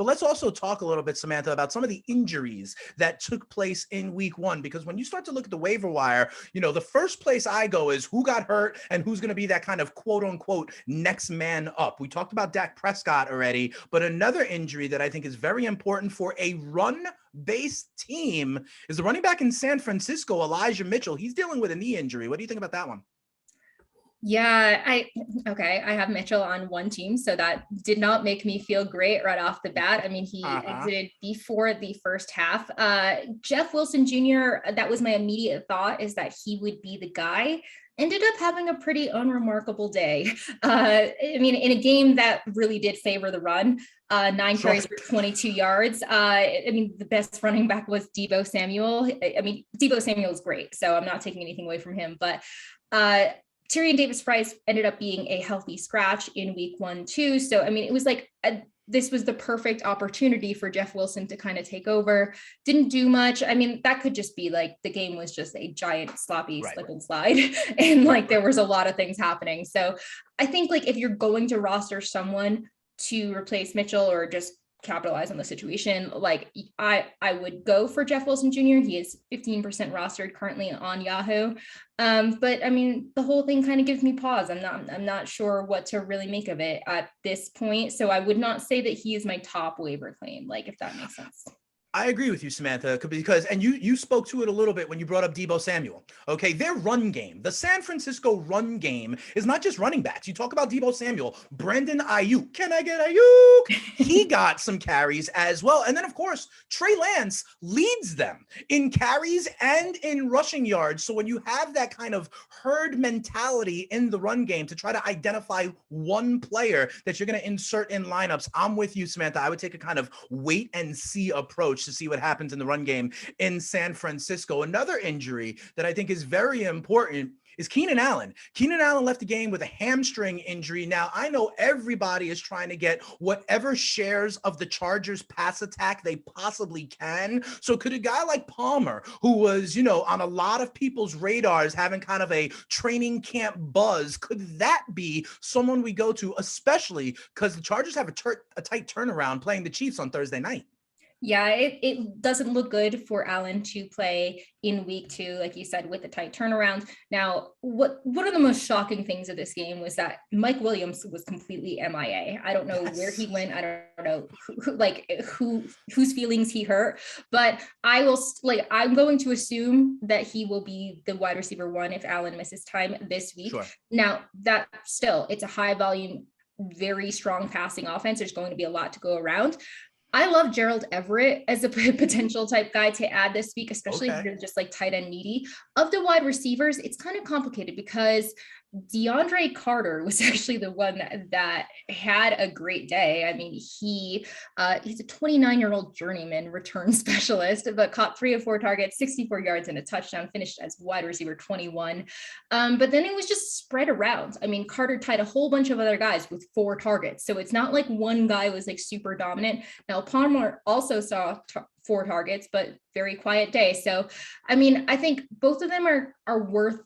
But let's also talk a little bit, Samantha, about some of the injuries that took place in week one, because when you start to look at the waiver wire, the first place I go is who got hurt and who's going to be that kind of quote unquote next man up. We talked about Dak Prescott already, but another injury that I think is very important for a run-based team is the running back in San Francisco, Elijah Mitchell. He's dealing with a knee injury. What do you think about that one? Yeah, I have Mitchell on one team, so that did not make me feel great right off the bat. I mean, he exited before the first half. Jeff Wilson Jr., that was my immediate thought, is that he would be the guy. Ended up having a pretty unremarkable day. I mean, in a game that really did favor the run, 9 carries for 22 yards. I mean, the best running back was Deebo Samuel. I mean, Deebo Samuel is great, so I'm not taking anything away from him, but Tyrion Davis-Price ended up being a healthy scratch in week 1, too. So, I mean, it was like, this was the perfect opportunity for Jeff Wilson to kind of take over. Didn't do much. I mean, that could just be like, the game was just a giant sloppy slip and slide. And like, there was a lot of things happening. So I think like, if you're going to roster someone to replace Mitchell or just capitalize on the situation, like I would go for Jeff Wilson Jr. He is 15% rostered currently on Yahoo. But I mean, the whole thing kind of gives me pause. I'm not sure what to really make of it at this point. So I would not say that he is my top waiver claim, like if that makes sense. I agree with you, Samantha, because, and you spoke to it a little bit when you brought up Deebo Samuel. Okay, their run game, the San Francisco run game is not just running backs. You talk about Deebo Samuel, Brandon Ayuk. Can I get Ayuk? He got some carries as well. And then, of course, Trey Lance leads them in carries and in rushing yards. So when you have that kind of herd mentality in the run game to try to identify one player that you're going to insert in lineups, I'm with you, Samantha. I would take a kind of wait and see approach to see what happens in the run game in San Francisco. Another injury that I think is very important is Keenan Allen. Keenan Allen left the game with a hamstring injury. Now, I know everybody is trying to get whatever shares of the Chargers pass attack they possibly can. So could a guy like Palmer, who was, on a lot of people's radars, having kind of a training camp buzz, could that be someone we go to, especially because the Chargers have a tight turnaround playing the Chiefs on Thursday night? Yeah, it doesn't look good for Allen to play in week 2, like you said, with a tight turnaround. Now, one of the most shocking things of this game was that Mike Williams was completely MIA. I don't know where he went. I don't know whose feelings he hurt, but I'm going to assume that he will be the wide receiver 1 if Allen misses time this week. Sure. Now, that still, it's a high volume, very strong passing offense. There's going to be a lot to go around. I love Gerald Everett as a potential type guy to add this week, especially if you're just like tight end needy. Of the wide receivers, it's kind of complicated because Deandre Carter was actually the one that had a great day. I mean, he's a 29-year-old journeyman return specialist, but caught 3 of 4 targets, 64 yards and a touchdown, finished as wide receiver 21. But then it was just spread around. I mean, Carter tied a whole bunch of other guys with 4 targets. So it's not like one guy was like super dominant. Now, Palmer also saw 4 targets, but very quiet day. So, I mean, I think both of them are worth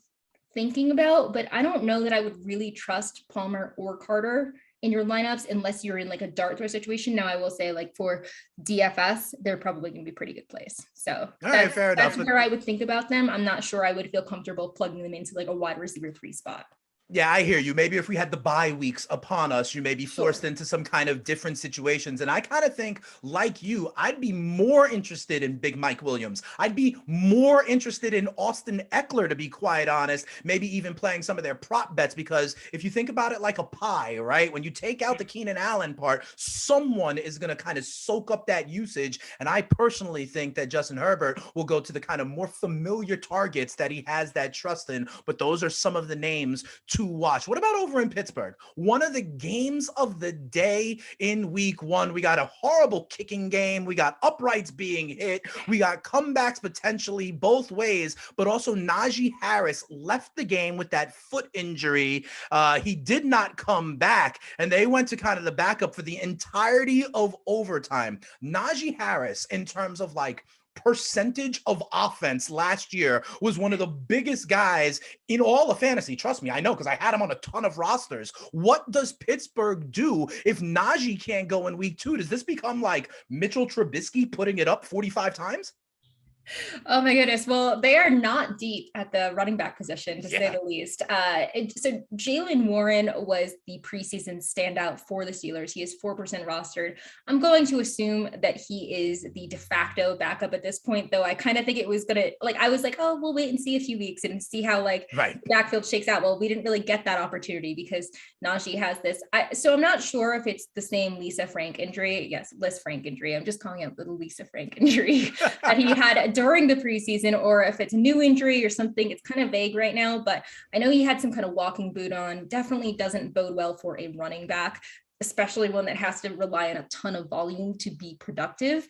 thinking about, but I don't know that I would really trust Palmer or Carter in your lineups unless you're in like a dart throw situation. Now, I will say, like, for DFS, they're probably going to be pretty good plays. So that's where I would think about them. I'm not sure I would feel comfortable plugging them into like a wide receiver 3 spot. Yeah, I hear you. Maybe if we had the bye weeks upon us, you may be forced into some kind of different situations. And I kind of think, like you, I'd be more interested in Big Mike Williams. I'd be more interested in Austin Eckler, to be quite honest, maybe even playing some of their prop bets, because if you think about it like a pie, right? When you take out the Keenan Allen part, someone is going to kind of soak up that usage. And I personally think that Justin Herbert will go to the kind of more familiar targets that he has that trust in. But those are some of the names to watch. What about over in Pittsburgh? One of the games of the day in week 1, we got a horrible kicking game. We got uprights being hit. We got comebacks potentially both ways, but also Naji Harris left the game with that foot injury. He did not come back, and they went to kind of the backup for the entirety of overtime. Naji Harris, in terms of like percentage of offense last year, was one of the biggest guys in all of fantasy. Trust me, I know, because I had him on a ton of rosters. What does Pittsburgh do if Naji can't go in week 2? Does this become like Mitchell Trubisky putting it up 45 times? Oh my goodness. Well, they are not deep at the running back position, to say the least. So Jalen Warren was the preseason standout for the Steelers. He is 4% rostered. I'm going to assume that he is the de facto backup at this point, though I kind of think it was going to, like, I was like, oh, we'll wait and see a few weeks and see how the backfield shakes out. Well, we didn't really get that opportunity because Naji has this. So I'm not sure if it's the same Lisa Frank injury. Yes, Liz Frank injury. I'm just calling it the Lisa Frank injury that he had during the preseason, or if it's a new injury or something. It's kind of vague right now, but I know he had some kind of walking boot on. Definitely doesn't bode well for a running back, especially one that has to rely on a ton of volume to be productive.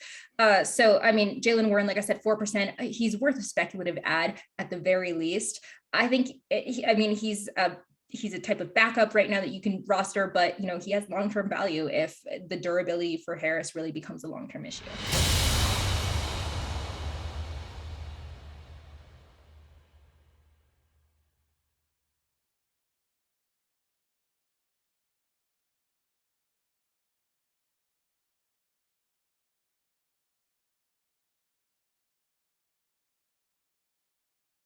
So, I mean, Jalen Warren, like I said, 4%, he's worth a speculative ad at the very least. I think, he's a type of backup right now that you can roster, but he has long-term value if the durability for Harris really becomes a long-term issue.